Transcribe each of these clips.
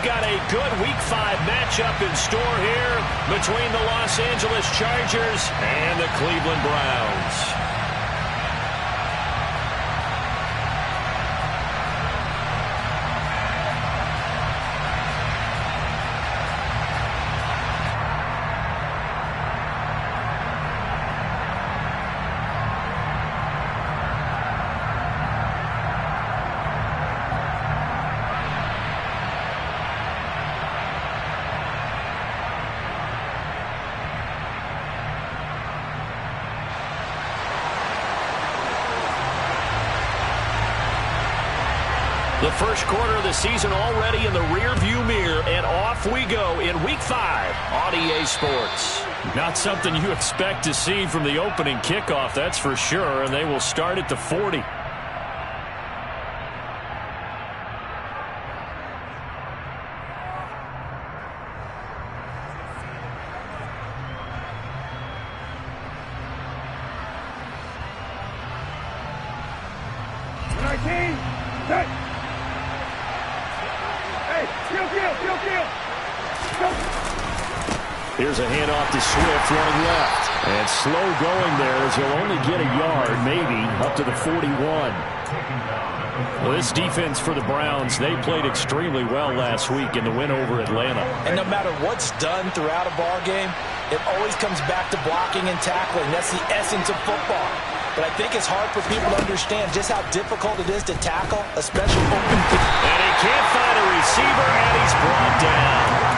got a good Week 5 matchup in store here between the Los Angeles Chargers and the Cleveland Browns. The first quarter of the season already in the rearview mirror, and off we go in Week 5 on EA Sports. Not something you expect to see from the opening kickoff, that's for sure, and they will start at the 40. Here's a handoff to Swift running left. And slow going there as he'll only get a yard, maybe, up to the 41. Well, this defense for the Browns, they played extremely well last week in the win over Atlanta. And no matter what's done throughout a ball game, it always comes back to blocking and tackling. That's the essence of football. But I think it's hard for people to understand just how difficult it is to tackle, especially open field. And he can't find a receiver, and he's brought down.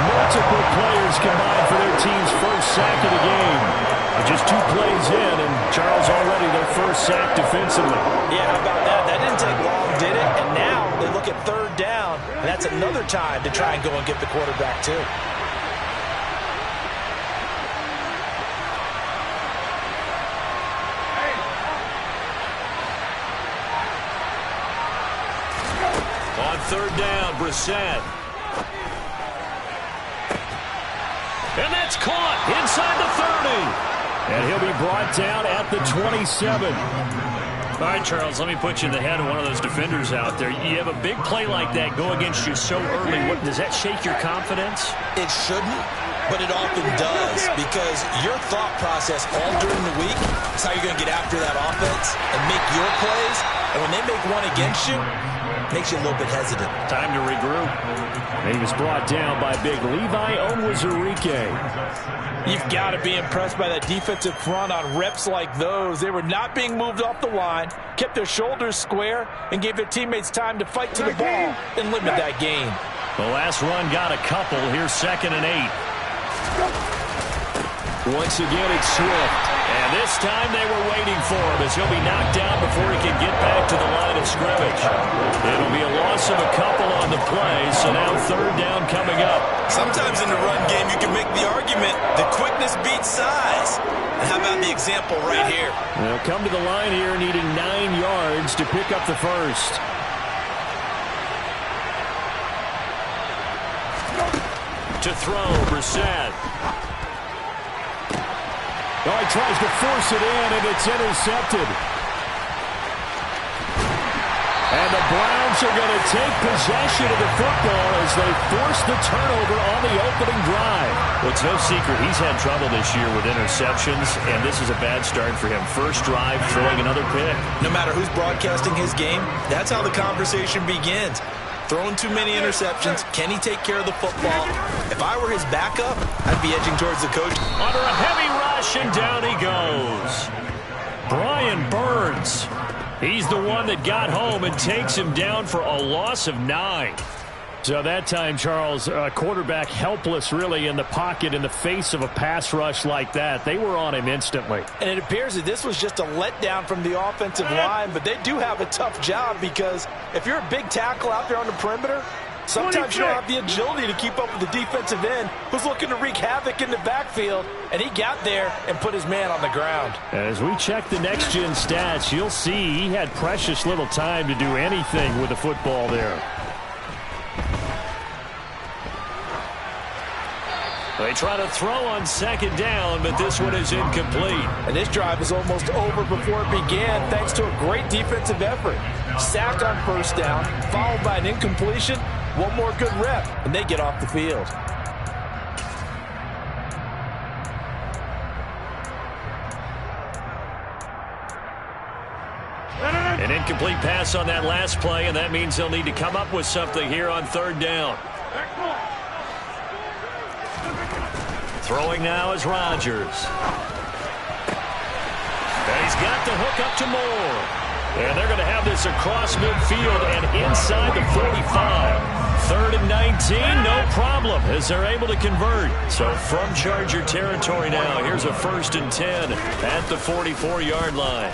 Multiple players combined for their team's first sack of the game. Just 2 plays in, and Charles already their first sack defensively. Yeah, how about that? That didn't take long, did it? And now they look at 3rd down, and that's another time to try and go and get the quarterback, too. On 3rd down, Brissett. And that's caught inside the 30. And he'll be brought down at the 27. All right, Charles, let me put you in the head of one of those defenders out there. You have a big play like that go against you so early. Does that shake your confidence? It shouldn't, but it often does, because your thought process all during the week is how you're going to get after that offense and make your plays. And when they make one against you, it makes you a little bit hesitant. Time to regroup. And he was brought down by big Levi Onwuzurike. You've got to be impressed by that defensive front on reps like those. They were not being moved off the line, kept their shoulders square, and gave their teammates time to fight to the ball and limit that gain. The last run got a couple. Here's 2nd and 8. Once again, it's Swift. And this time they were waiting for him as he'll be knocked down before he can get back to the line of scrimmage. It'll be a loss of a couple on the play, so now 3rd down coming up. Sometimes in the run game you can make the argument that quickness beats size. And how about the example right here? They'll come to the line here needing 9 yards to pick up the first. To throw, Brissett. Oh, he tries to force it in, and it's intercepted. And the Browns are going to take possession of the football as they force the turnover on the opening drive. Well, it's no secret he's had trouble this year with interceptions, and this is a bad start for him. First drive, throwing another pick. No matter who's broadcasting his game, that's how the conversation begins. Throwing too many interceptions. Can he take care of the football? If I were his backup, I'd be edging towards the coach. Under a heavy rush, and down he goes. Brian Burns. He's the one that got home and takes him down for a loss of 9. So that time, Charles, quarterback helpless really in the pocket in the face of a pass rush like that. They were on him instantly. And it appears that this was just a letdown from the offensive line, but they do have a tough job because if you're a big tackle out there on the perimeter, sometimes you don't have the agility to keep up with the defensive end who's looking to wreak havoc in the backfield, and he got there and put his man on the ground. As we check the next-gen stats, you'll see he had precious little time to do anything with the football there. They try to throw on 2nd down, but this one is incomplete. And this drive is almost over before it began thanks to a great defensive effort. Sack on 1st down, followed by an incompletion. One more good rep, and they get off the field. An incomplete pass on that last play, and that means they'll need to come up with something here on third down. Throwing now is Rodgers. And he's got the hook up to Moore. And they're going to have this across midfield and inside the 45. 3rd and 19, no problem, as they're able to convert. So from Charger territory now, here's a 1st and 10 at the 44-yard line.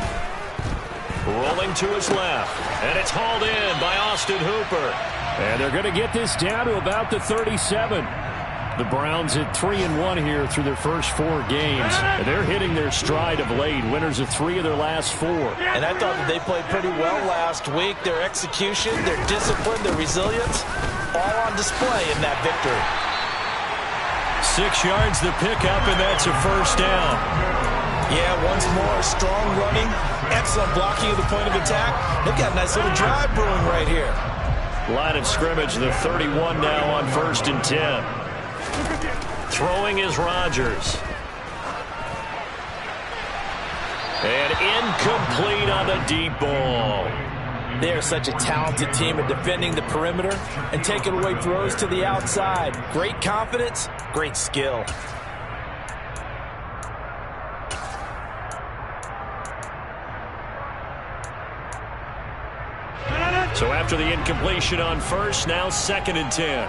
Rolling to his left, and it's hauled in by Austin Hooper. And they're going to get this down to about the 37. The Browns at 3-1 here through their first 4 games. And they're hitting their stride of late, winners of 3 of their last 4. And I thought that they played pretty well last week. Their execution, their discipline, their resilience, all on display in that victory. 6 yards the pickup, and that's a 1st down. Yeah, once more, strong running, excellent blocking at the point of attack. They've got a nice little drive brewing right here. Line of scrimmage, the 31 now on 1st and 10. Throwing is Rodgers. And incomplete on the deep ball. They're such a talented team at defending the perimeter and taking away throws to the outside. Great confidence, great skill. So after the incompletion on 1st, now 2nd and 10.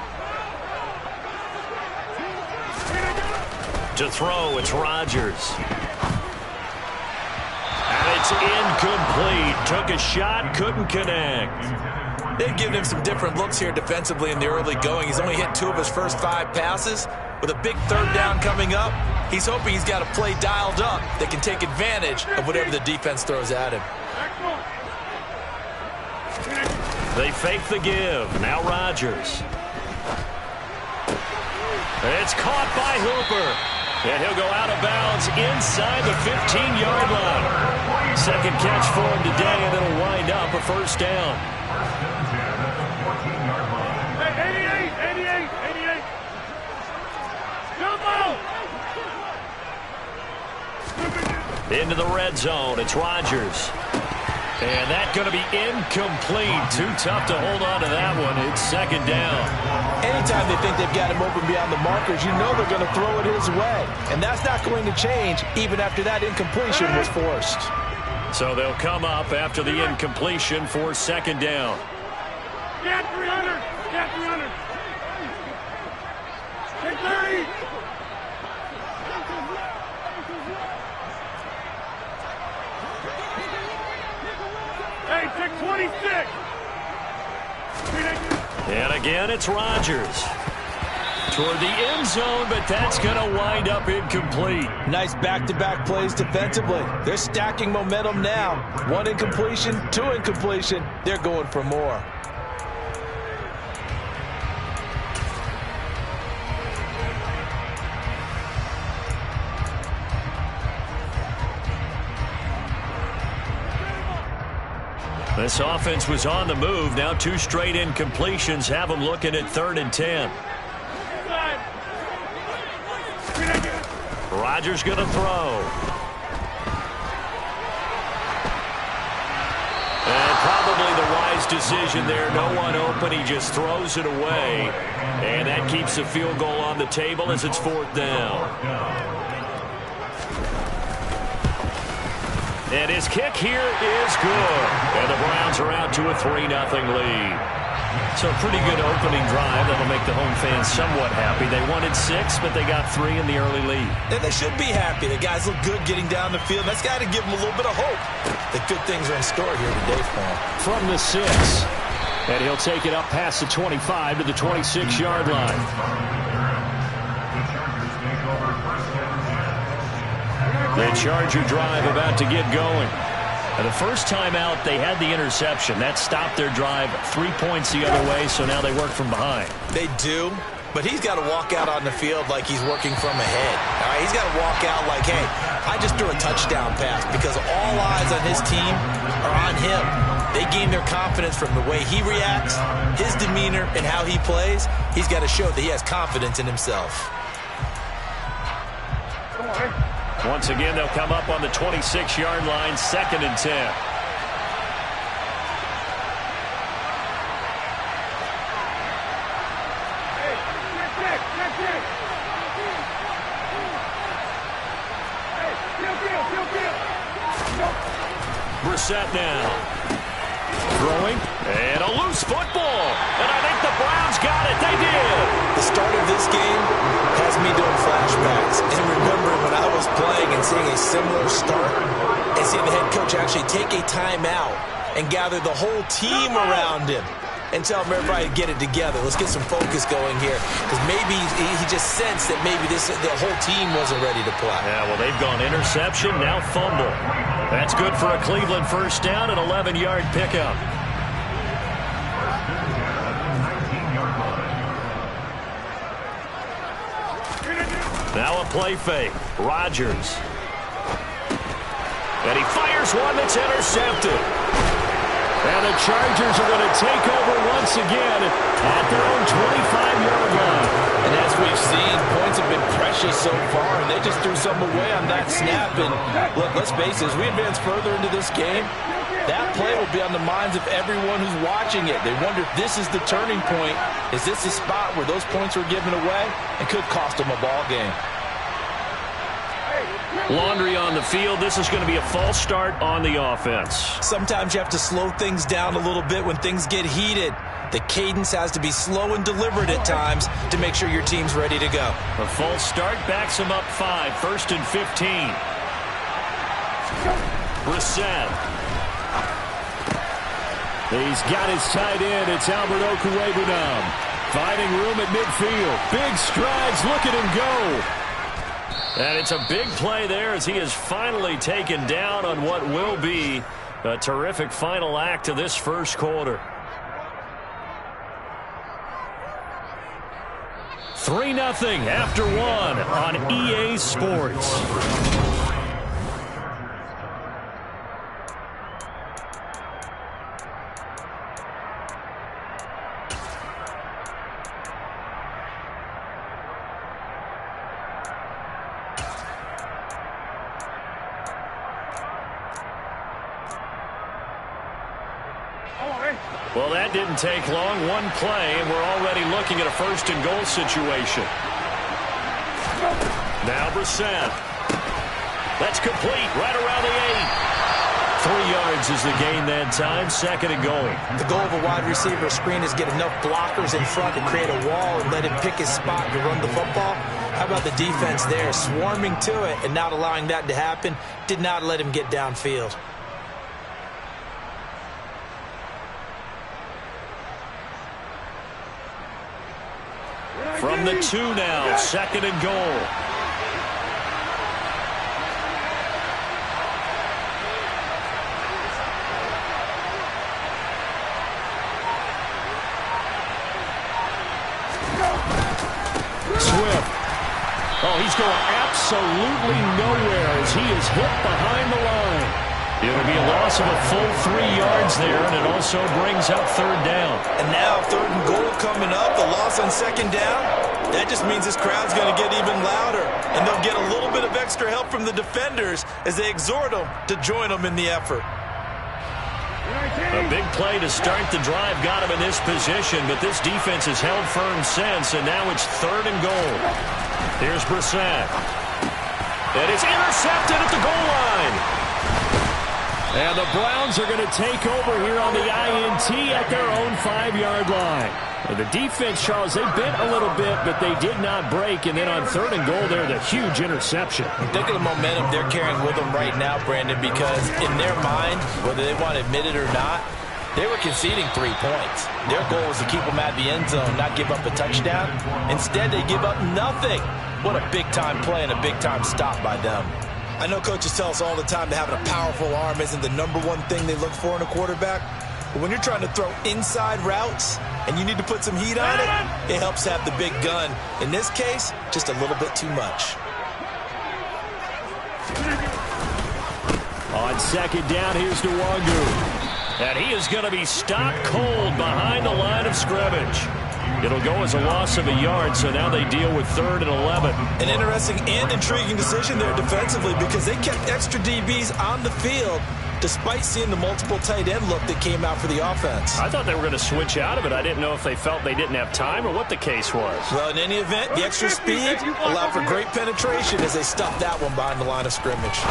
To throw, it's Rodgers. And it's incomplete. Took a shot, couldn't connect. They've given him some different looks here defensively in the early going. He's only hit 2 of his first 5 passes. With a big 3rd down coming up, he's hoping he's got a play dialed up that can take advantage of whatever the defense throws at him. They fake the give. Now Rodgers. It's caught by Hooper. And he'll go out of bounds inside the 15-yard line. 2nd catch for him today, and it'll wind up a 1st down. 88. Into the red zone. It's Rodgers. And that's going to be incomplete. Too tough to hold on to that one. It's 2nd down. Anytime they think they've got him open beyond the markers, you know they're going to throw it his way. And that's not going to change even after that incompletion was forced. So they'll come up after the incompletion for 2nd down. Get 300. Get 300. Take 30. Hey, take 26. And again, it's Rodgers. Toward the end zone, but that's going to wind up incomplete. Nice back-to-back plays defensively. They're stacking momentum now. 1 incompletion, 2 incompletion. They're going for more. This offense was on the move. Now 2 straight incompletions have them looking at 3rd and 10. Rodgers going to throw. And probably the wise decision there. No one open. He just throws it away. And that keeps the field goal on the table as it's 4th down. And his kick here is good. And the Browns are out to a 3-0 lead. So a pretty good opening drive. That'll make the home fans somewhat happy. They wanted 6, but they got 3 in the early lead. And they should be happy. The guys look good getting down the field. That's got to give them a little bit of hope that good things are in store here today for them. From the 6. And he'll take it up past the 25 to the 26-yard line. The Charger drive about to get going. And the first time out, they had the interception. That stopped their drive 3 points the other way, so now they work from behind. They do, but he's got to walk out on the field like he's working from ahead. All right, he's got to walk out like, hey, I just threw a touchdown pass because all eyes on his team are on him. They gain their confidence from the way he reacts, his demeanor, and how he plays. He's got to show that he has confidence in himself. Once again, they'll come up on the 26-yard line, 2nd and 10. Brissett now. Throwing, and a loose football. And I think the Browns got it. They did. The start of this game has me doing flashbacks. And remembering when I was playing and seeing a similar start and seeing the head coach actually take a timeout and gather the whole team around him and tell everybody to get it together. Let's get some focus going here. Because maybe he just sensed that maybe the whole team wasn't ready to play. Yeah, well, they've gone interception, now fumble. That's good for a Cleveland first down, an 11-yard pickup. Now a play fake. Rodgers. And he fires one that's intercepted. And the Chargers are going to take over once again at their own 25-yard line. And as we've seen, points have been precious so far, and they just threw some away on that snap. And look, let's face it, as we advance further into this game, that play will be on the minds of everyone who's watching it. They wonder if this is the turning point. Is this the spot where those points were given away and could cost them a ball game? Laundry on the field. This is going to be a false start on the offense. Sometimes you have to slow things down a little bit when things get heated. The cadence has to be slow and deliberate at times to make sure your team's ready to go. A false start backs him up 5, 1st and 15. Brissett. He's got his tight end. It's Albert Okwuegbunam. Finding room at midfield. Big strides. Look at him go. And it's a big play there as he is finally taken down on what will be a terrific final act of this first quarter. 3-0 after 1 on EA Sports. Well, that didn't take long. One play, and we're already looking at a 1st and goal situation. Now Brissett. That's complete right around the 8. 3 yards is the gain that time. 2nd and goal. The goal of a wide receiver screen is get enough blockers in front to create a wall and let him pick his spot to run the football. How about the defense there, swarming to it and not allowing that to happen? Did not let him get downfield. From the 2 now, 2nd and goal. Swift. Oh, he's going absolutely nowhere as he is hit behind the line. It'll be a loss of a full 3 yards there, and it also brings up 3rd down. And now 3rd and goal coming up, the loss on 2nd down. That just means this crowd's going to get even louder, and they'll get a little bit of extra help from the defenders as they exhort them to join them in the effort. A big play to start the drive got him in this position, but this defense has held firm since, and now it's 3rd and goal. Here's Brissett. And it's intercepted at the goal line. And the Browns are going to take over here on the INT at their own 5-yard line. And the defense, Charles, they bit a little bit, but they did not break. And then on 3rd and goal, they're the huge interception. Think of the momentum they're carrying with them right now, Brandon, because in their mind, whether they want to admit it or not, they were conceding 3 points. Their goal was to keep them at the end zone, not give up a touchdown. Instead, they give up nothing. What a big-time play and a big-time stop by them. I know coaches tell us all the time that having a powerful arm isn't the #1 thing they look for in a quarterback. But when you're trying to throw inside routes and you need to put some heat on it, it helps to have the big gun. In this case, just a little bit too much. On 2nd down, here's Nwangu. And he is going to be stopped cold behind the line of scrimmage. It'll go as a loss of a yard, so now they deal with 3rd and 11. An interesting and intriguing decision there defensively because they kept extra DBs on the field despite seeing the multiple tight end look that came out for the offense. I thought they were going to switch out of it. I didn't know if they felt they didn't have time or what the case was. Well, in any event, the extra speed allowed for great penetration as they stuffed that one behind the line of scrimmage.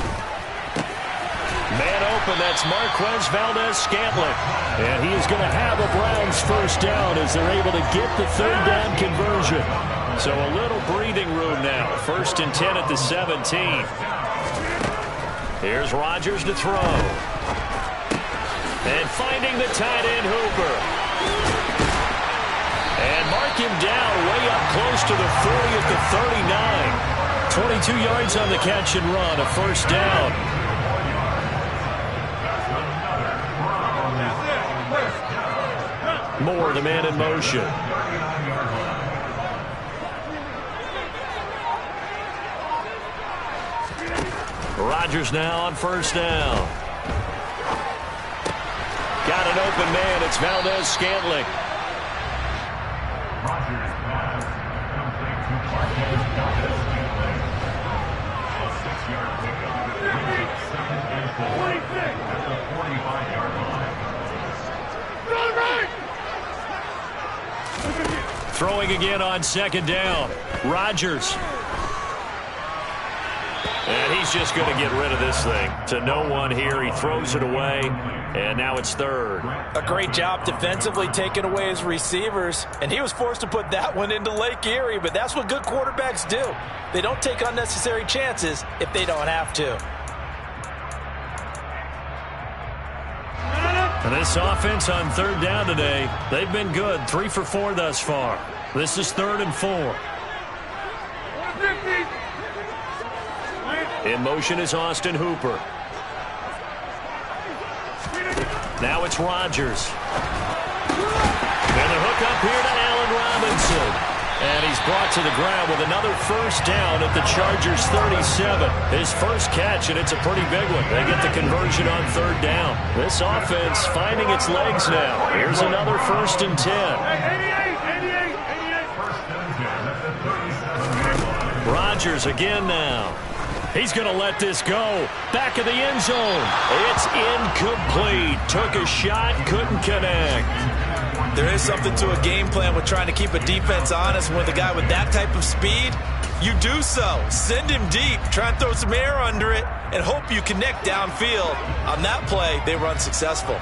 Man open, that's Marquez Valdez-Scantling. And he is going to have a Browns first down as they're able to get the 3rd down conversion. So a little breathing room now. 1st and 10 at the 17. Here's Rodgers to throw. And finding the tight end Hooper. And mark him down way up close to the 40 at the 39. 22 yards on the catch and run, a first down. Moore, the man in motion. Rodgers now on first down. Got an open man. It's Valdez-Scantling. Throwing again on 2nd down. Rodgers. And he's just going to get rid of this thing. To no one here. He throws it away. And now it's 3rd. A great job defensively taking away his receivers. And he was forced to put that one into Lake Erie. But that's what good quarterbacks do. They don't take unnecessary chances if they don't have to. And this offense on 3rd down today, they've been good. 3 for 4 thus far. This is 3rd and 4. In motion is Austin Hooper. Now it's Rodgers. And the hook up here to Allen Robinson. And he's brought to the ground with another first down at the Chargers' 37. His first catch, and it's a pretty big one. They get the conversion on 3rd down. This offense finding its legs now. Here's another 1st and 10. 88. Rodgers again now. He's going to let this go. Back of the end zone. It's incomplete. Took a shot, couldn't connect. There is something to a game plan with trying to keep a defense honest. With a guy with that type of speed, you do so. Send him deep. Try and throw some air under it and hope you connect downfield. On that play, they were unsuccessful.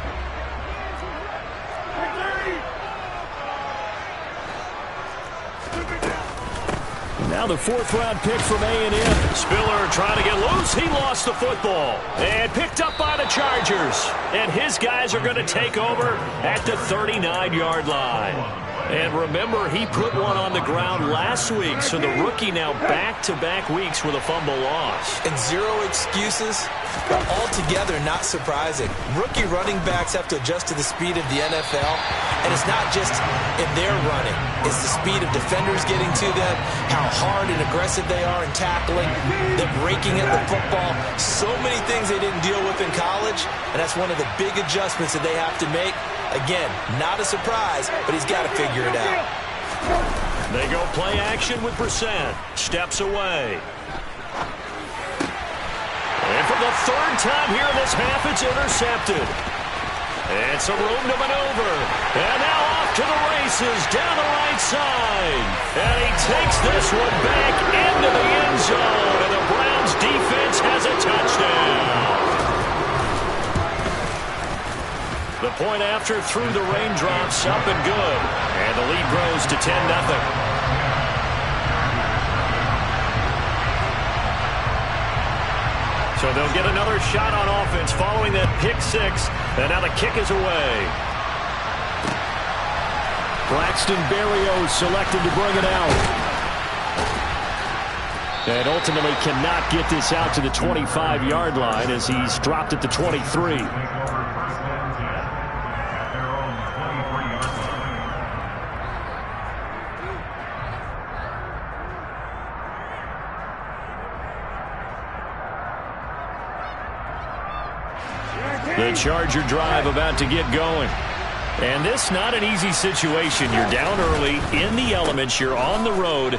Now the 4th-round pick from A&M. Spiller trying to get loose. He lost the football. And picked up by the Chargers. And his guys are going to take over at the 39-yard line. And remember, he put one on the ground last week. So the rookie now back-to-back weeks with a fumble loss. And 0 excuses. Altogether not surprising. Rookie running backs have to adjust to the speed of the NFL. And it's not just in their running. It's the speed of defenders getting to them, how hard and aggressive they are in tackling, them raking at the football. So many things they didn't deal with in college, and that's one of the big adjustments that they have to make. Again, not a surprise, but he's got to figure it out. They go play action with Brissett. Steps away. And for the 3rd time here in this half, it's intercepted. And some room to maneuver. And now off to the races down the right side. And he takes this one back into the end zone. And the Browns defense has a touchdown. The point after through the raindrops, up and good. And the lead grows to 10-0. So they'll get another shot on offense following that pick 6. And now the kick is away. Braxton Berrios selected to bring it out. And ultimately cannot get this out to the 25-yard line as he's dropped at the 23. The Charger drive about to get going. And this not an easy situation. You're down early, in the elements, you're on the road.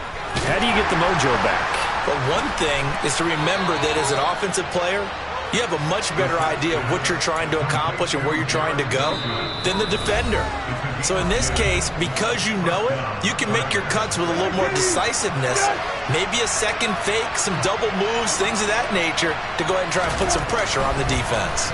How do you get the mojo back? But one thing is to remember that as an offensive player, you have a much better idea of what you're trying to accomplish and where you're trying to go than the defender. So in this case, because you know it, you can make your cuts with a little more decisiveness, maybe a second fake, some double moves, things of that nature, to go ahead and try and put some pressure on the defense.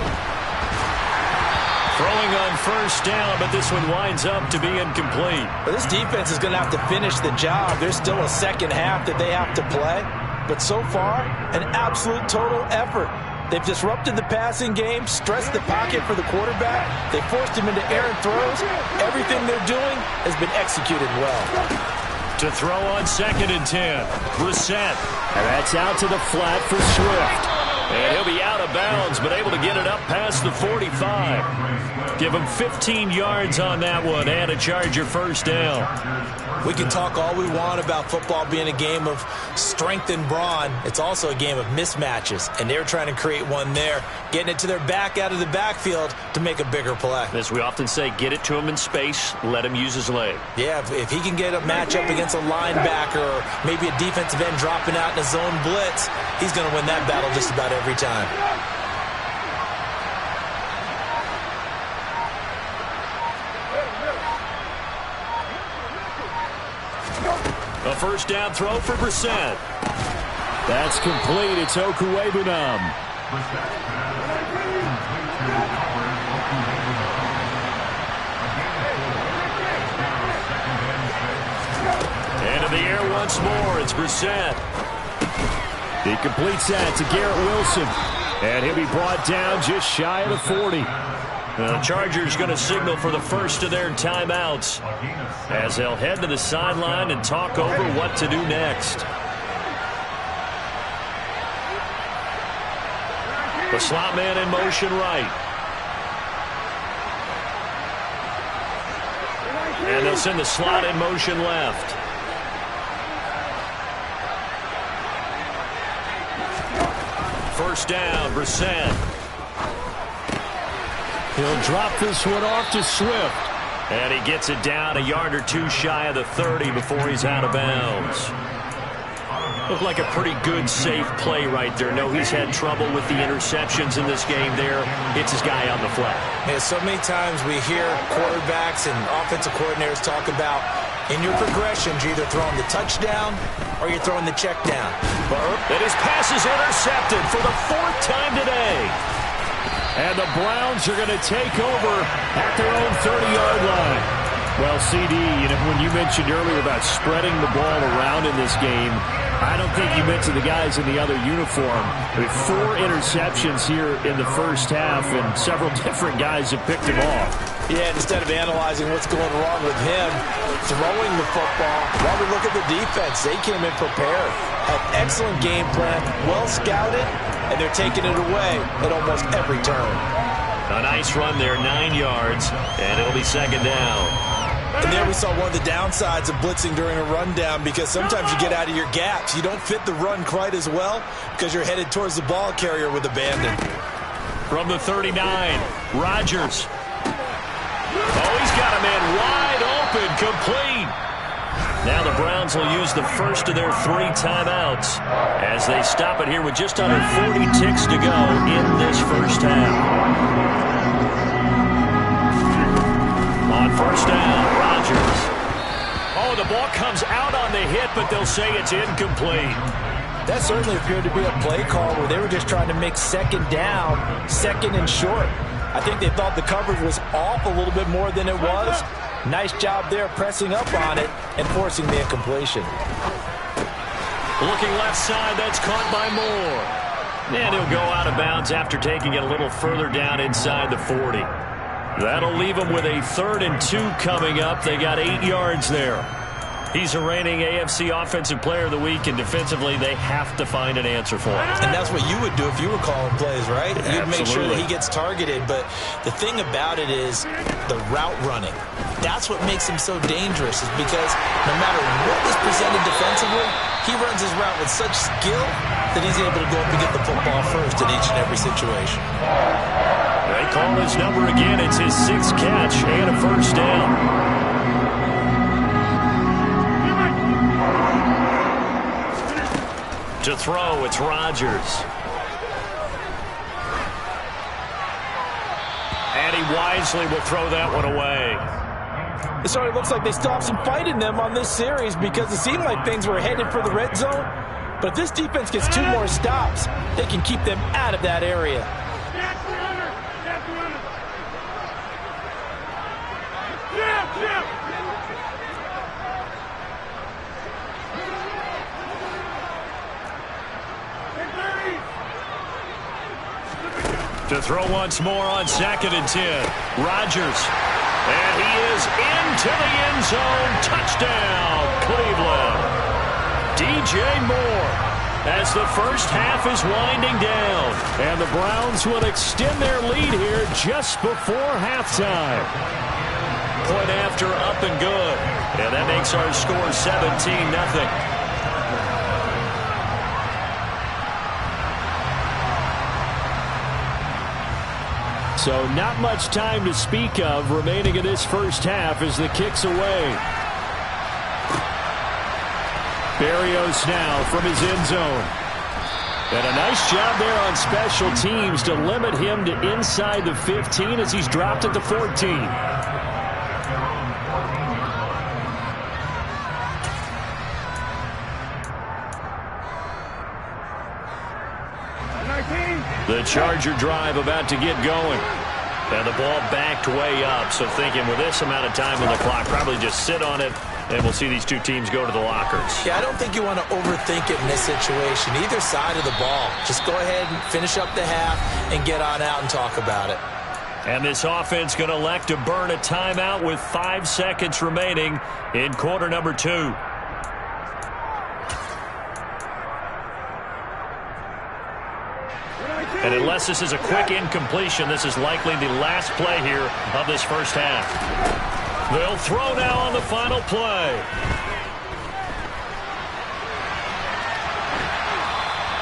Throwing on first down, but this one winds up to be incomplete. But this defense is going to have to finish the job. There's still a second half that they have to play. But so far, an absolute total effort. They've disrupted the passing game, stressed the pocket for the quarterback. They forced him into errant throws. Everything they're doing has been executed well. To throw on 2nd and 10, Brissett. And that's out to the flat for Swift. And he'll be out of bounds, but able to get it up past the 45. Give him 15 yards on that one and a Charger first down. We can talk all we want about football being a game of strength and brawn. It's also a game of mismatches, and they're trying to create one there, getting it to their back out of the backfield to make a bigger play. As we often say, get it to him in space, let him use his leg. Yeah, if he can get a matchup against a linebacker or maybe a defensive end dropping out in a zone blitz, he's going to win that battle just about every time. A first down throw for Brissett. That's complete. It's Okuwebunam. Into the air once more. It's Brissett. He completes that to Garrett Wilson. And he'll be brought down just shy of the 40. The Chargers going to signal for the first of their timeouts as they'll head to the sideline and talk over what to do next. The slot man in motion right. And they'll send the slot in motion left. First down, Brissett. He'll drop this one off to Swift. And he gets it down a yard or two shy of the 30 before he's out of bounds. Looked like a pretty good, safe play right there. No, he's had trouble with the interceptions in this game there. It's his guy on the flat. Yeah, so many times we hear quarterbacks and offensive coordinators talk about in your progressions, you're either throwing the touchdown or you're throwing the check down. And his pass is intercepted for the 4th time today. And the Browns are going to take over at their own 30-yard line. Well, CD, when you mentioned earlier about spreading the ball around in this game, I don't think you mentioned the guys in the other uniform. With 4 interceptions here in the first half, and several different guys have picked him off. Yeah, instead of analyzing what's going wrong with him, throwing the football, while we look at the defense, they came in prepared. An excellent game plan, well scouted, and they're taking it away at almost every turn. A nice run there, 9 yards, and it'll be 2nd down. And there we saw one of the downsides of blitzing during a rundown, because sometimes you get out of your gaps. You don't fit the run quite as well because you're headed towards the ball carrier with abandon. From the 39, Rodgers. Oh, he's got a man wide open, complete. Now the Browns will use the first of their 3 timeouts as they stop it here with just under 40 ticks to go in this first half. On first down, Rodgers. Oh, the ball comes out on the hit, but they'll say it's incomplete. That certainly appeared to be a play call where they were just trying to make 2nd down, 2nd and short. I think they thought the coverage was off a little bit more than it was. Nice job there pressing up on it and forcing the incompletion. Looking left side, that's caught by Moore. And he'll go out of bounds after taking it a little further down inside the 40. That'll leave them with a 3rd and 2 coming up. They got 8 yards there. He's a reigning AFC Offensive Player of the Week, and defensively they have to find an answer for him. And that's what you would do if you were calling plays, right? You'd make sure that he gets targeted. But the thing about it is the route running. That's what makes him so dangerous, is because no matter what is presented defensively, he runs his route with such skill that he's able to go up and get the football first in each and every situation. They call his number again. It's his 6th catch and a first down. To throw, it's Rodgers. And he wisely will throw that one away. It certainly looks like they stopped some fight in them on this series because it seemed like things were headed for the red zone. But if this defense gets 2 more stops, they can keep them out of that area. To throw once more on 2nd and 10. Rodgers. And he is into the end zone. Touchdown, Cleveland. DJ Moore as the first half is winding down. And the Browns will extend their lead here just before halftime. Point after, up and good. And that makes our score 17-0. So not much time to speak of remaining in this first half as the kick's away. Berrios now from his end zone. And a nice job there on special teams to limit him to inside the 15 as he's dropped at the 14. The Charger drive about to get going. And the ball backed way up. So thinking with this amount of time on the clock, probably just sit on it, and we'll see these two teams go to the lockers. Yeah, I don't think you want to overthink it in this situation. Either side of the ball. Just go ahead and finish up the half and get on out and talk about it. And this offense going to elect to burn a timeout with 5 seconds remaining in quarter number 2. And unless this is a quick incompletion, this is likely the last play here of this first half. They'll throw now on the final play.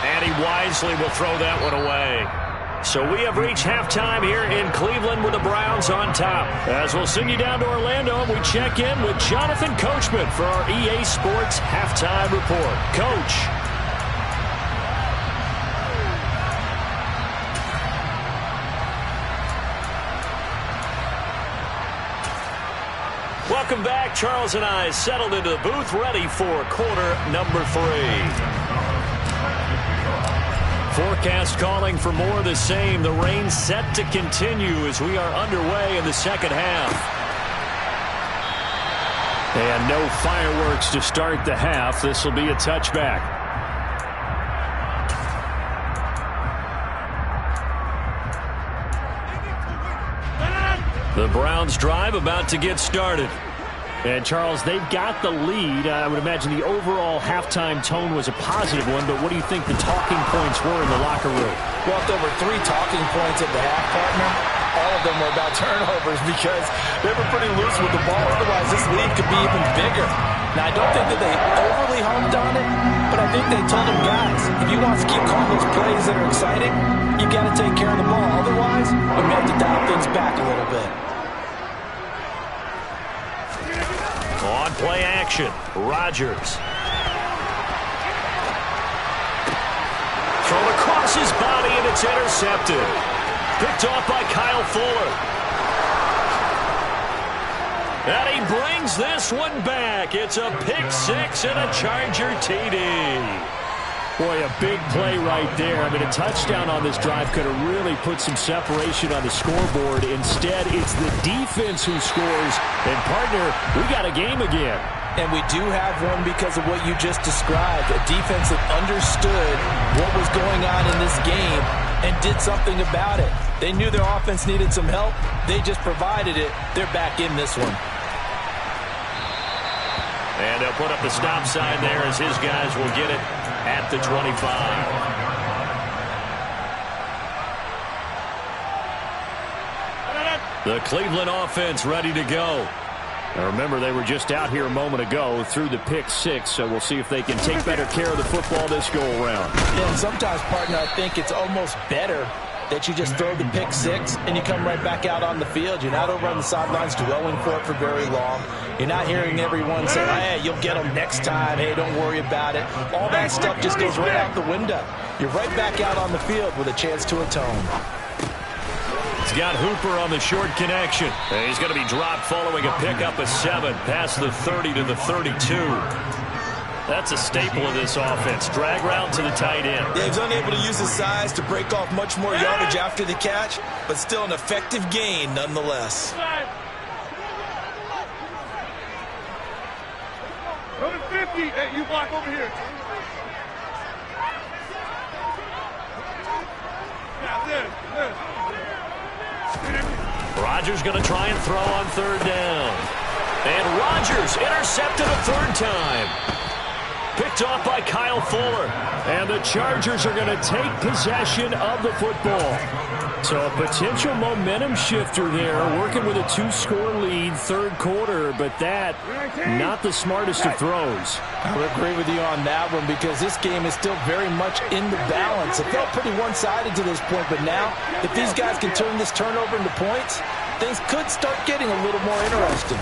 And he wisely will throw that one away. So we have reached halftime here in Cleveland with the Browns on top. As we'll send you down to Orlando, we check in with Jonathan Coachman for our EA Sports Halftime Report. Coach. Welcome back. Charles and I settled into the booth, ready for quarter number 3. Forecast calling for more of the same. The rain set to continue as we are underway in the second half. And no fireworks to start the half. This will be a touchback. The Browns drive about to get started. And, Charles, they've got the lead. I would imagine the overall halftime tone was a positive one, but what do you think the talking points were in the locker room? Well, if there were 3 talking points at the half, partner, all of them were about turnovers because they were pretty loose with the ball. Otherwise, this lead could be even bigger. Now, I don't think that they overly harped on it, but I think they told them, guys, if you want to keep calling those plays that are exciting, you got to take care of the ball. Otherwise, we may have to dial things back a little bit. On play action, Rodgers. Thrown across his body, and it's intercepted. Picked off by Kyle Fuller. And he brings this one back. It's a pick 6 and a Charger TD. Boy, a big play right there. I mean, a touchdown on this drive could have really put some separation on the scoreboard. Instead, it's the defense who scores. And, partner, we got a game again. And we do have one because of what you just described. A defense that understood what was going on in this game and did something about it. They knew their offense needed some help. They just provided it. They're back in this one. And they'll put up the stop sign there as his guys will get it at the 25. The Cleveland offense ready to go. Now remember, they were just out here a moment ago through the pick six, so we'll see if they can take better care of the football this go-around. Yeah, and sometimes, partner, I think it's almost better that you just throw the pick six and you come right back out on the field. You're not over on the sidelines dwelling for it for very long. You're not hearing everyone say, hey, you'll get them next time. Hey, don't worry about it. All that stuff just goes right out the window. You're right back out on the field with a chance to atone. He's got Hooper on the short connection. And he's going to be dropped following a pickup of 7 past the 30 to the 32. That's a staple of this offense. Drag route to the tight end. Yeah, he's unable to use his size to break off much more yardage after the catch, but still an effective gain nonetheless. Go to 50. Hey, you block over here. Yeah, this. Rodgers going to try and throw on third down. And Rodgers intercepted a third time. Picked off by Kyle Fuller. And the Chargers are going to take possession of the football. So a potential momentum shifter there, working with a 2-score lead, third quarter, but that, not the smartest of throws. I would agree with you on that one because this game is still very much in the balance. It felt pretty one-sided to this point, but now, if these guys can turn this turnover into points, things could start getting a little more interesting.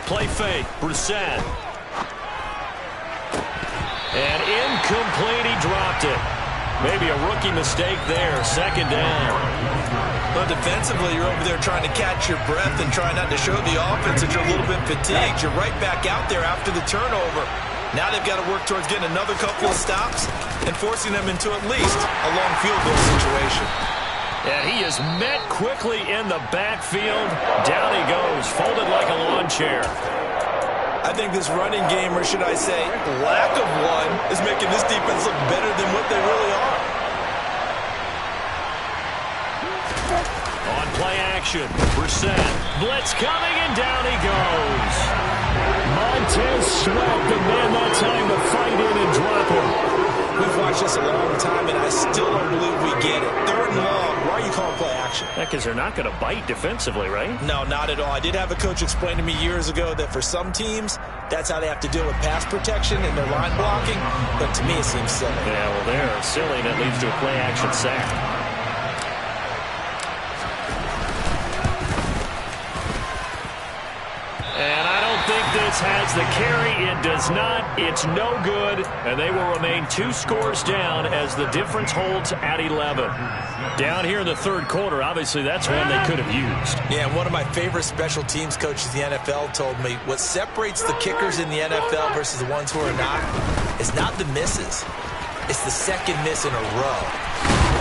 Play fake, Brissett. And incomplete, he dropped it. Maybe a rookie mistake there, second down. But defensively, you're over there trying to catch your breath and trying not to show the offense that you're a little bit fatigued. You're right back out there after the turnover. Now they've got to work towards getting another couple of stops and forcing them into at least a long field goal situation. And he is met quickly in the backfield. Down he goes, folded like a lawn chair. I think this running game, or should I say lack of one, is making this defense look better than what they really are. On play action, Brissett. Blitz coming, and down he goes. Montez Sweat, the man that time to fight in and drop him. We've watched this a long time, and I still don't believe we get it. Third and long. Why are you calling play action? Yeah, because they're not going to bite defensively, right? No, not at all. I did have a coach explain to me years ago that for some teams, that's how they have to deal with pass protection and their line blocking. But to me, it seems silly. Yeah, well, they're silly, and it leads to a play action sack. And I don't think this has the carry. It does not. It's no good. And they will remain 2 scores down as the difference holds at 11. Down here in the third quarter, obviously that's one they could have used. Yeah, and one of my favorite special teams coaches in the NFL told me what separates the kickers in the NFL versus the ones who are not is not the misses. It's the second miss in a row.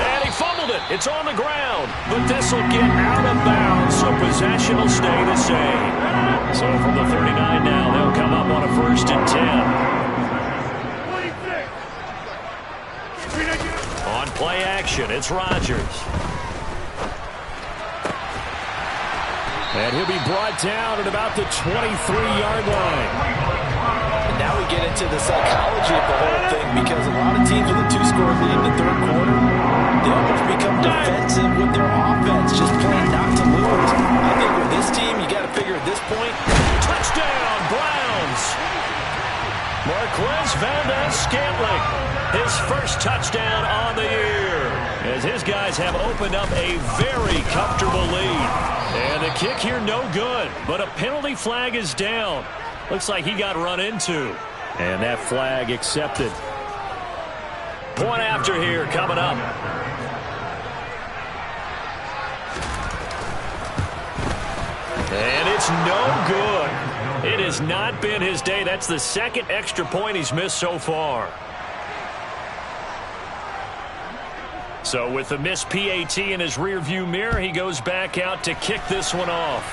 And he fumbled it. It's on the ground. But this will get out of bounds, so possession will stay the same. So from the 39 now, they'll come up on a 1st and 10. On play action, it's Rodgers. And he'll be brought down at about the 23-yard line. And now we get into the psychology of the whole thing because a lot of teams with a 2-score lead in the third quarter, they almost become defensive with their offense, just playing not to lose. I think with this team, you got to figure at this point, touchdown, Browns! Marquez Valdez-Scantling, his first touchdown on the year, as his guys have opened up a very comfortable lead. And the kick here no good, but a penalty flag is down. Looks like he got run into. And that flag accepted. Point after here coming up. And it's no good. It has not been his day. That's the second extra point he's missed so far. So with the missed PAT in his rearview mirror, he goes back out to kick this one off.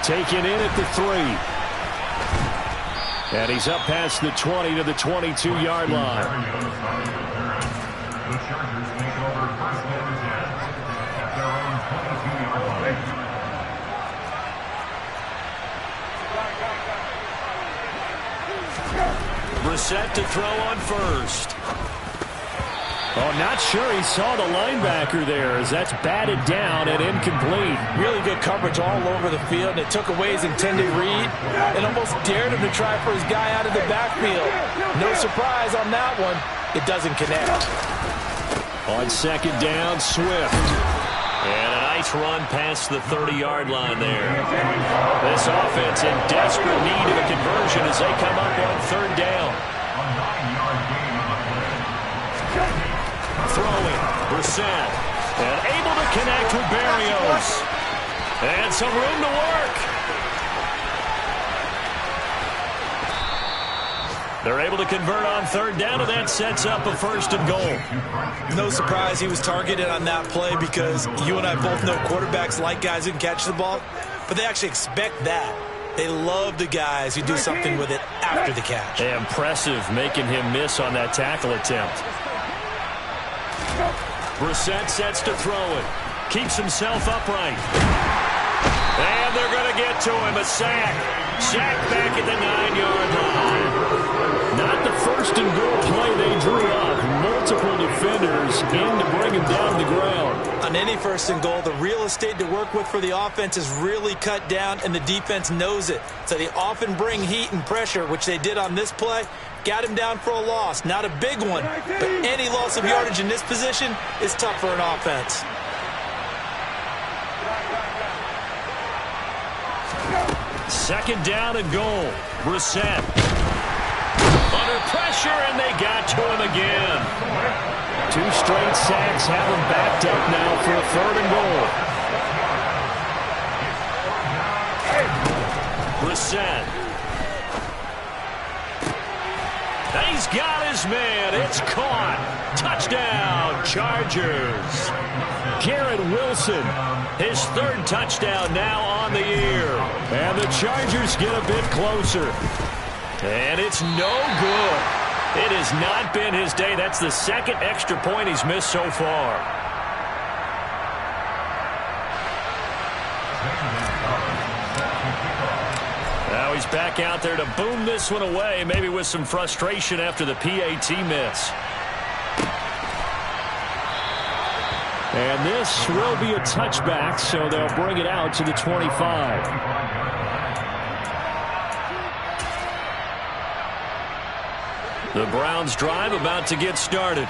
Taken in at the 3. And he's up past the 20 to the 22-yard line. The Chargers make over first and 10 at their own 22-yard line. Brissett to throw on first. Oh, not sure he saw the linebacker there as that's batted down and incomplete. Really good coverage all over the field. It took away his intended read and almost dared him to try for his guy out of the backfield. No surprise on that one. It doesn't connect. On second down, Swift. And a nice run past the 30-yard line there. This offense in desperate need of a conversion as they come up on third down. A 9-yard gain on the play. Throwing, Brissett. And able to connect with Berrios. And some room to work. They're able to convert on third down, and that sets up a first and goal. No surprise he was targeted on that play because you and I both know quarterbacks like guys who can catch the ball, but they actually expect that. They love the guys who do something with it after the catch. Impressive making him miss on that tackle attempt. Brissett sets to throw it. Keeps himself upright. And they're going to get to him. A sack. Sack back at the 9-yard line. Not the first and goal play they drew up. Multiple defenders in to bring him down to the ground. On any first and goal, the real estate to work with for the offense is really cut down, and the defense knows it. So they often bring heat and pressure, which they did on this play. Got him down for a loss. Not a big one, but any loss of yardage in this position is tough for an offense. Second down and goal. Brissett. Under pressure, and they got to him again. 2 straight sacks have him backed up now for a third and goal. Brissett. He's got his man. It's caught. Touchdown, Chargers. Garrett Wilson. His third touchdown now on the year. And the Chargers get a bit closer. And it's no good. It has not been his day. That's the second extra point he's missed so far. Now he's back out there to boom this one away, maybe with some frustration after the PAT miss. And this will be a touchback, so they'll bring it out to the 25. The Browns drive about to get started.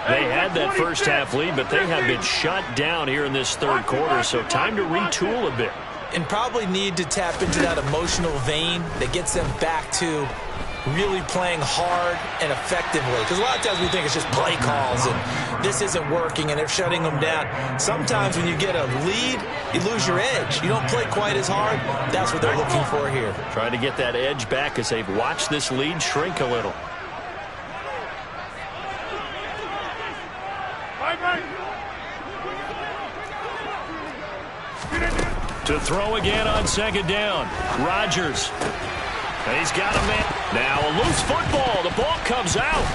They had that first half lead, but they have been shut down here in this third quarter, so time to retool a bit. And probably need to tap into that emotional vein that gets them back to really playing hard and effectively. Because a lot of times we think it's just play calls and this isn't working and they're shutting them down. Sometimes when you get a lead, you lose your edge. You don't play quite as hard. That's what they're looking for here. Trying to get that edge back as they've watched this lead shrink a little. To throw again on second down. Rodgers. And he's got a man. Now a loose football. The ball comes out.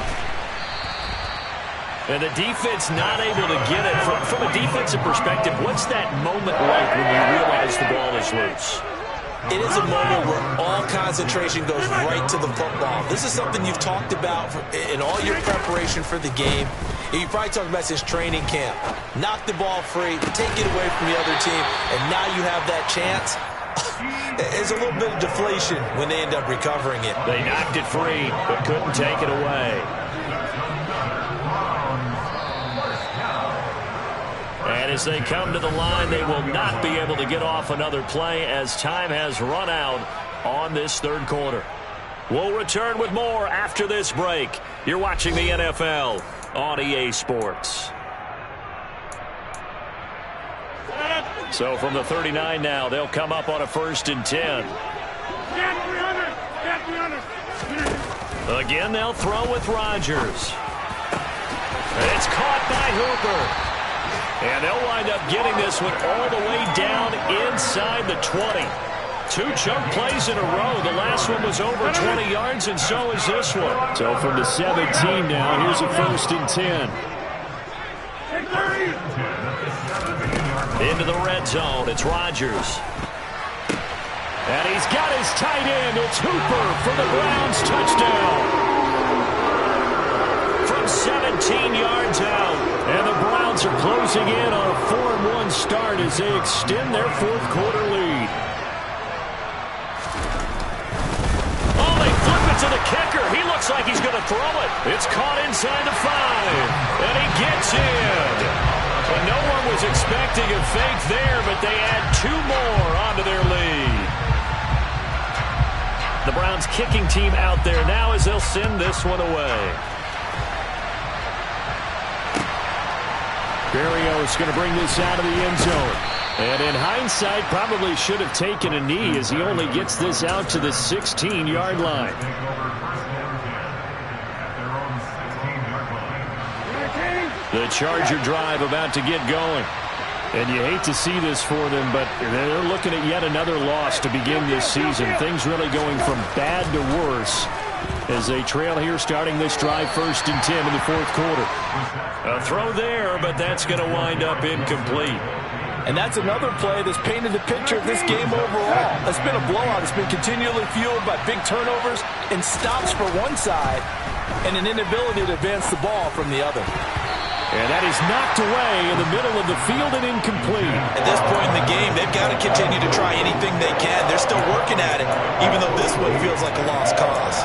And the defense not able to get it. From a defensive perspective, what's that moment like when you realize the ball is loose? It is a moment where all concentration goes right to the football. This is something you've talked about in all your preparation for the game. You probably talked about since training camp. Knock the ball free, take it away from the other team, and now you have that chance. There's a little bit of deflation when they end up recovering it. They knocked it free, but couldn't take it away. And as they come to the line, they will not be able to get off another play as time has run out on this third quarter. We'll return with more after this break. You're watching the NFL on EA Sports. So from the 39 now, they'll come up on a 1st and 10. Again, they'll throw with Rodgers. It's caught by Hooper. And they'll wind up getting this one all the way down inside the 20. 2 chunk plays in a row. The last one was over 20 yards, and so is this one. So from the 17 now, here's a 1st and 10. Into the red zone, it's Rodgers. And he's got his tight end. It's Hooper for the Browns touchdown. From 17 13 yards out. And the Browns are closing in on a 4-1 start as they extend their fourth quarter lead. Oh, they flip it to the kicker. He looks like he's going to throw it. It's caught inside the 5. And he gets in. And no one was expecting a fake there, but they add 2 more onto their lead. The Browns kicking team out there now as they'll send this one away. Berrios going to bring this out of the end zone. And in hindsight, probably should have taken a knee as he only gets this out to the 16-yard line. The Charger drive about to get going. And you hate to see this for them, but they're looking at yet another loss to begin this season. Things really going from bad to worse as they trail here starting this drive 1st and 10 in the fourth quarter. A throw there, but that's going to wind up incomplete. And that's another play that's painted the picture of this game overall. It's been a blowout. It's been continually fueled by big turnovers and stops for one side and an inability to advance the ball from the other. And that is knocked away in the middle of the field and incomplete. At this point in the game, they've got to continue to try anything they can. They're still working at it, even though this one feels like a lost cause.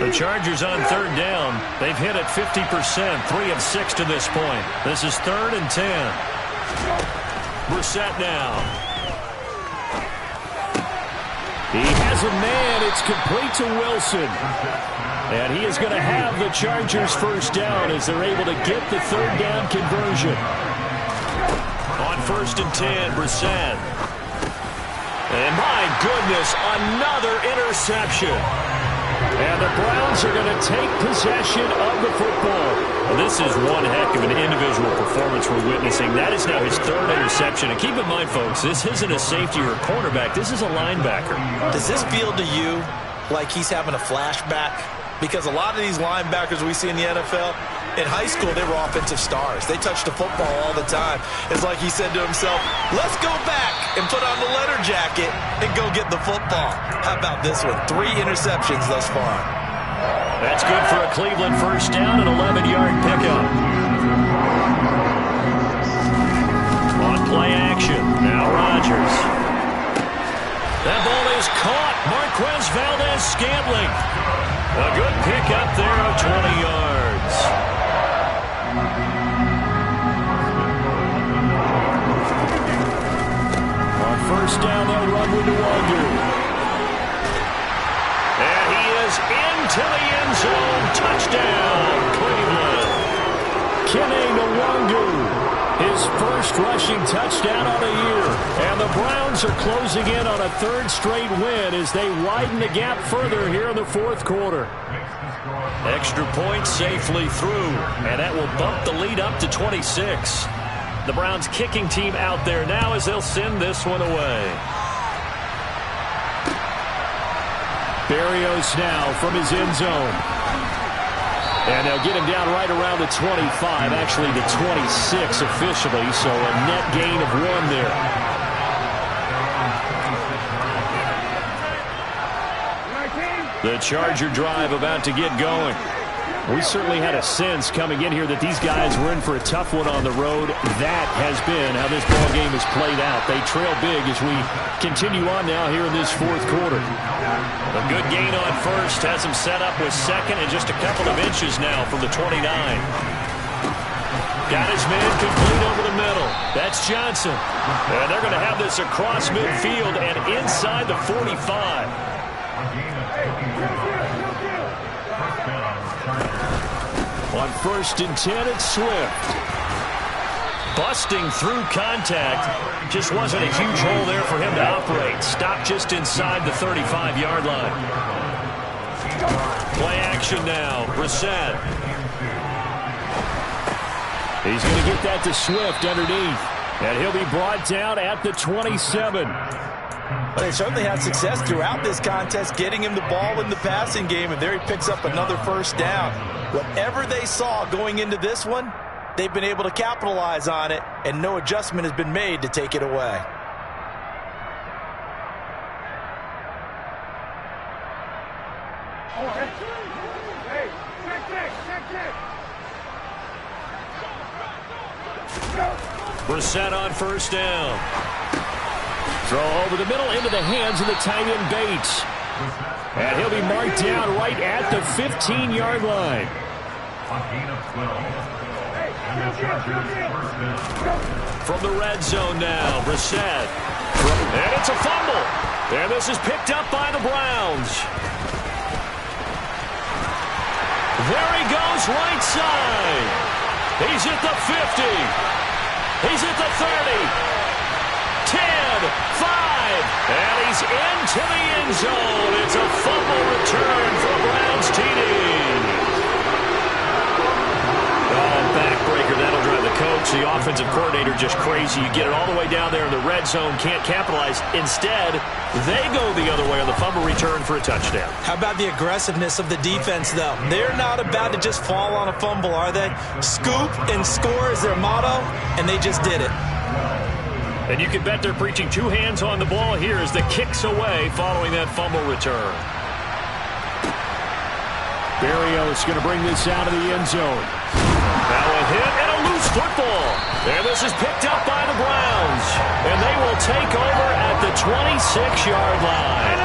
The Chargers on 3rd down. They've hit it 50%, 3 of 6 to this point. This is 3rd and 10. Brissett now. He has a man. It's complete to Wilson. And he is going to have the Chargers first down as they're able to get the 3rd down conversion. On 1st and 10, Brissett. And my goodness, another interception. And the Browns are going to take possession of the football. Well, this is one heck of an individual performance we're witnessing. That is now his 3rd interception. And keep in mind, folks, this isn't a safety or a cornerback. This is a linebacker. Does this feel to you like he's having a flashback? Because a lot of these linebackers we see in the NFL, in high school, they were offensive stars. They touched the football all the time. It's like he said to himself, let's go back and put on the letter jacket and go get the football. How about this one? 3 interceptions thus far. That's good for a Cleveland first down, an 11-yard pickup. On play action, now Rodgers. That ball is caught. Marquez Valdez-Scantling. A good pickup there of 20 yards. On first down, they'll run with Nwangu. And he is into the end zone. Touchdown, Cleveland. Kene Nwangu. His first rushing touchdown on a year. And the Browns are closing in on a 3rd straight win as they widen the gap further here in the fourth quarter. Extra point safely through. And that will bump the lead up to 26. The Browns kicking team out there now as they'll send this one away. Berrios now from his end zone. And they'll get him down right around the 25, actually the 26 officially, so a net gain of 1 there. The Charger drive about to get going. We certainly had a sense coming in here that these guys were in for a tough one on the road. That has been how this ball game has played out. They trail big as we continue on now here in this fourth quarter. A good gain on first has him set up with 2nd and just a couple of inches now from the 29. Got his man complete over the middle. That's Johnson. And they're going to have this across midfield and inside the 45. On 1st and 10, it's Swift. Busting through contact. Just wasn't a huge hole there for him to operate. Stopped just inside the 35-yard line. Play action now. Brissett. He's going to get that to Swift underneath. And he'll be brought down at the 27. Well, they certainly had success throughout this contest getting him the ball in the passing game, and there he picks up another first down. Whatever they saw going into this one, they've been able to capitalize on it, and no adjustment has been made to take it away. Brissett on first down. Throw over the middle into the hands of the tight end Bates. And he'll be marked down right at the 15-yard line. A gain of 12. And the Chargers first down. From the red zone now, Brissett. And it's a fumble. And this is picked up by the Browns. There he goes, right side. He's at the 50. He's at the 30. 10, 5, and he's into the end zone. It's a fumble return for a Browns TD. Oh, backbreaker. That'll drive the coach, the offensive coordinator, just crazy. You get it all the way down there in the red zone, can't capitalize. Instead, they go the other way on the fumble return for a touchdown. How about the aggressiveness of the defense, though? They're not about to just fall on a fumble, are they? Scoop and score is their motto, and they just did it. And you can bet they're preaching two hands on the ball here as the kick's away following that fumble return. Berrios is going to bring this out of the end zone. Now a hit and a loose football. And this is picked up by the Browns. And they will take over at the 26-yard line.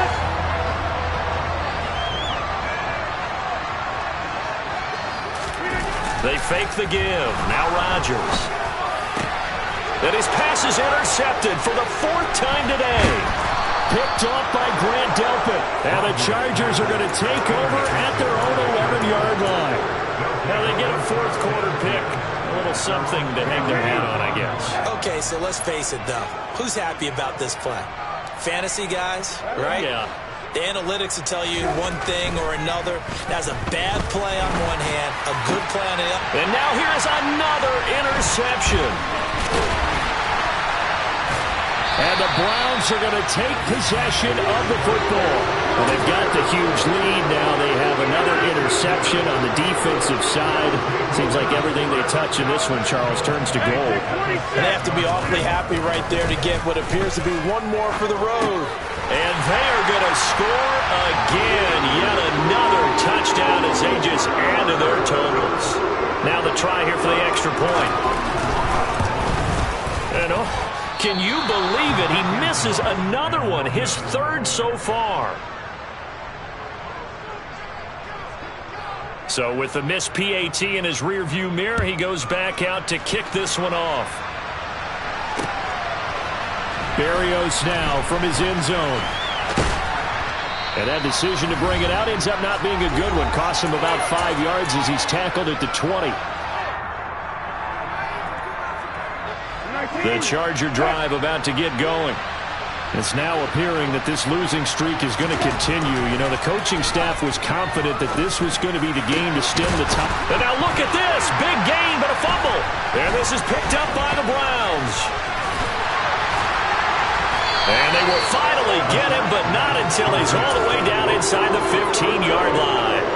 They fake the give. Now Rodgers. And his pass is intercepted for the fourth time today. Picked off by Grant Delpit. And the Chargers are going to take over at their own 11-yard line. Now they get a fourth quarter pick. A little something to hang their hat on, I guess. Okay, so let's face it, though. Who's happy about this play? Fantasy guys, right? Yeah. The analytics will tell you one thing or another. That's a bad play on one hand, a good play on the other. And now here's another interception. And the Browns are going to take possession of the football. Well, they've got the huge lead. Now they have another interception on the defensive side. Seems like everything they touch in this one, Charles, turns to gold. And they have to be awfully happy right there to get what appears to be one more for the road. And they are going to score again. Yet another touchdown as they just add to their totals. Now the try here for the extra point. And can you believe it? He misses another one, his third so far. So with the missed PAT in his rearview mirror, he goes back out to kick this one off. Berrios now from his end zone. And that decision to bring it out ends up not being a good one. Costs him about 5 yards as he's tackled at the 20. The Charger drive about to get going. It's now appearing that this losing streak is going to continue. You know, the coaching staff was confident that this was going to be the game to stem the tide. And now look at this. Big gain, but a fumble. And this is picked up by the Browns. And they will finally get him, but not until he's all the way down inside the 15-yard line.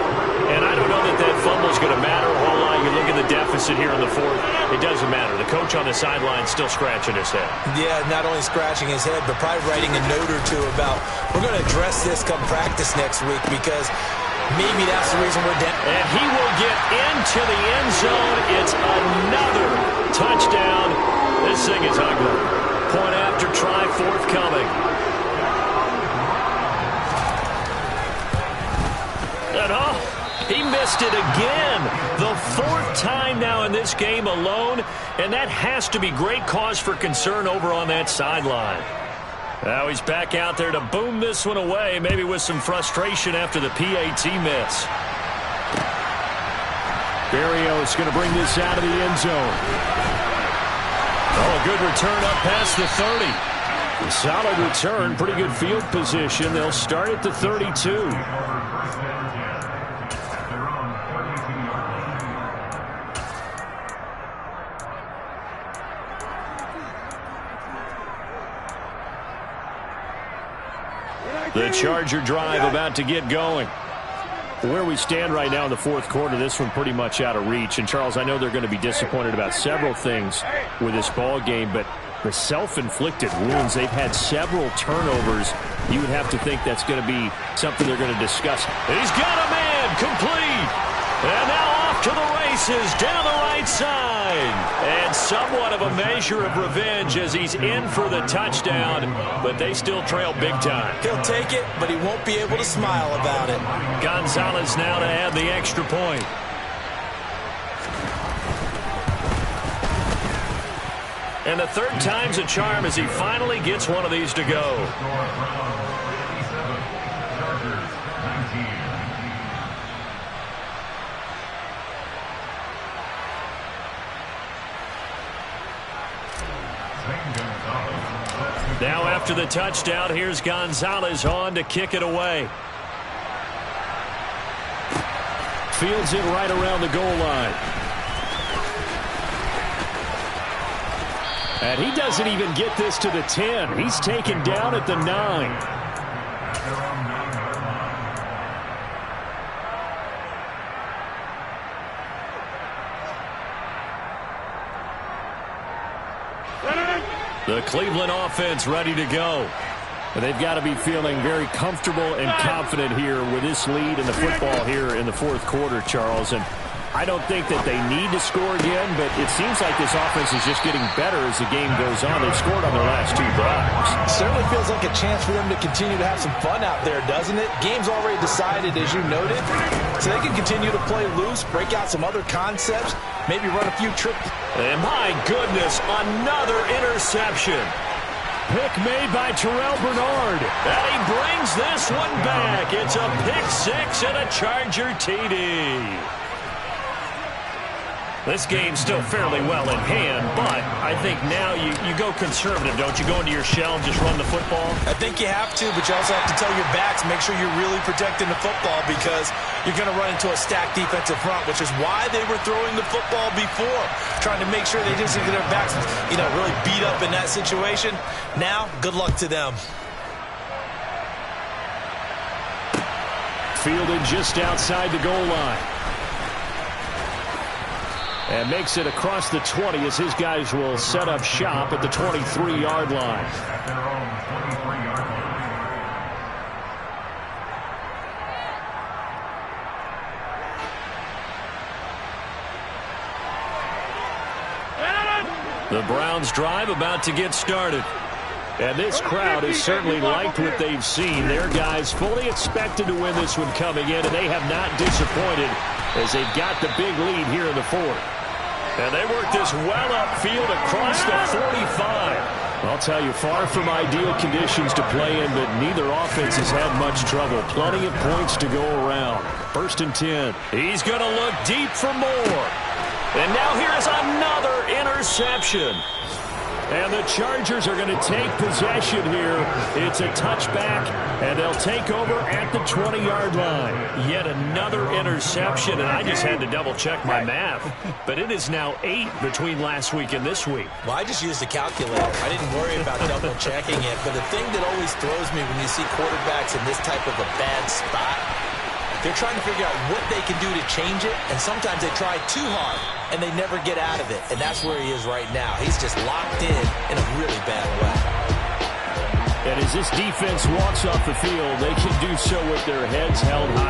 And I don't know that that fumble is going to matter a whole lot. You look at the deficit here in the fourth. It doesn't matter. The coach on the sideline still scratching his head. Yeah, not only scratching his head, but probably writing a note or two about, we're going to address this come practice next week because maybe that's the reason we're down. And he will get into the end zone. It's another touchdown. This thing is ugly. Point after try forthcoming. And he missed it again. The fourth time now in this game alone, and that has to be great cause for concern over on that sideline. Now he's back out there to boom this one away, maybe with some frustration after the PAT miss. Berrios is going to bring this out of the end zone. Oh, a good return up past the 30. A solid return, pretty good field position. They'll start at the 32. The Charger drive about to get going. Where we stand right now in the fourth quarter, this one pretty much out of reach. And, Charles, I know they're going to be disappointed about several things with this ball game, but the self-inflicted wounds, they've had several turnovers. You would have to think that's going to be something they're going to discuss. He's got a man complete. And now off to the races. races down the right side. And somewhat of a measure of revenge as he's in for the touchdown, but they still trail big time. He'll take it, but he won't be able to smile about it. Gonzalez now to add the extra point. And the third time's a charm as he finally gets one of these to go. Now after the touchdown, here's Gonzalez on to kick it away. Fields it right around the goal line. And he doesn't even get this to the 10. He's taken down at the 9. The Cleveland offense ready to go. They've got to be feeling very comfortable and confident here with this lead in the football here in the fourth quarter, Charles. And I don't think that they need to score again, but it seems like this offense is just getting better as the game goes on. They've scored on their last 2 drives. Certainly feels like a chance for them to continue to have some fun out there, doesn't it? Game's already decided, as you noted, so they can continue to play loose, break out some other concepts, maybe run a few tricks. And my goodness, another interception. Pick made by Terrell Bernard. And he brings this one back. It's a pick 6 and a Charger TD. This game's still fairly well in hand, but I think now you go conservative, don't you? Go into your shell and just run the football? I think you have to, but you also have to tell your backs, make sure you're really protecting the football because you're going to run into a stacked defensive front, which is why they were throwing the football before, trying to make sure they didn't get their backs, really beat up in that situation. Now, good luck to them. Fielded just outside the goal line. And makes it across the 20 as his guys will set up shop at the 23-yard line. The Browns drive about to get started. And this crowd has certainly liked what they've seen. Their guys fully expected to win this one coming in, and they have not disappointed as they've got the big lead here in the fourth. And they work this well upfield across the 45. I'll tell you, far from ideal conditions to play in, but neither offense has had much trouble. Plenty of points to go around. 1st and 10. He's going to look deep for more. And now here's another interception. And the Chargers are going to take possession here. It's a touchback, and they'll take over at the 20-yard line. Yet another interception, and I just had to double-check my math. But it is now 8 between last week and this week. Well, I just used a calculator. I didn't worry about double-checking it. But the thing that always throws me when you see quarterbacks in this type of a bad spot, they're trying to figure out what they can do to change it, and sometimes they try too hard, and they never get out of it. And that's where he is right now. He's just locked in a really bad way. And as this defense walks off the field, they can do so with their heads held high.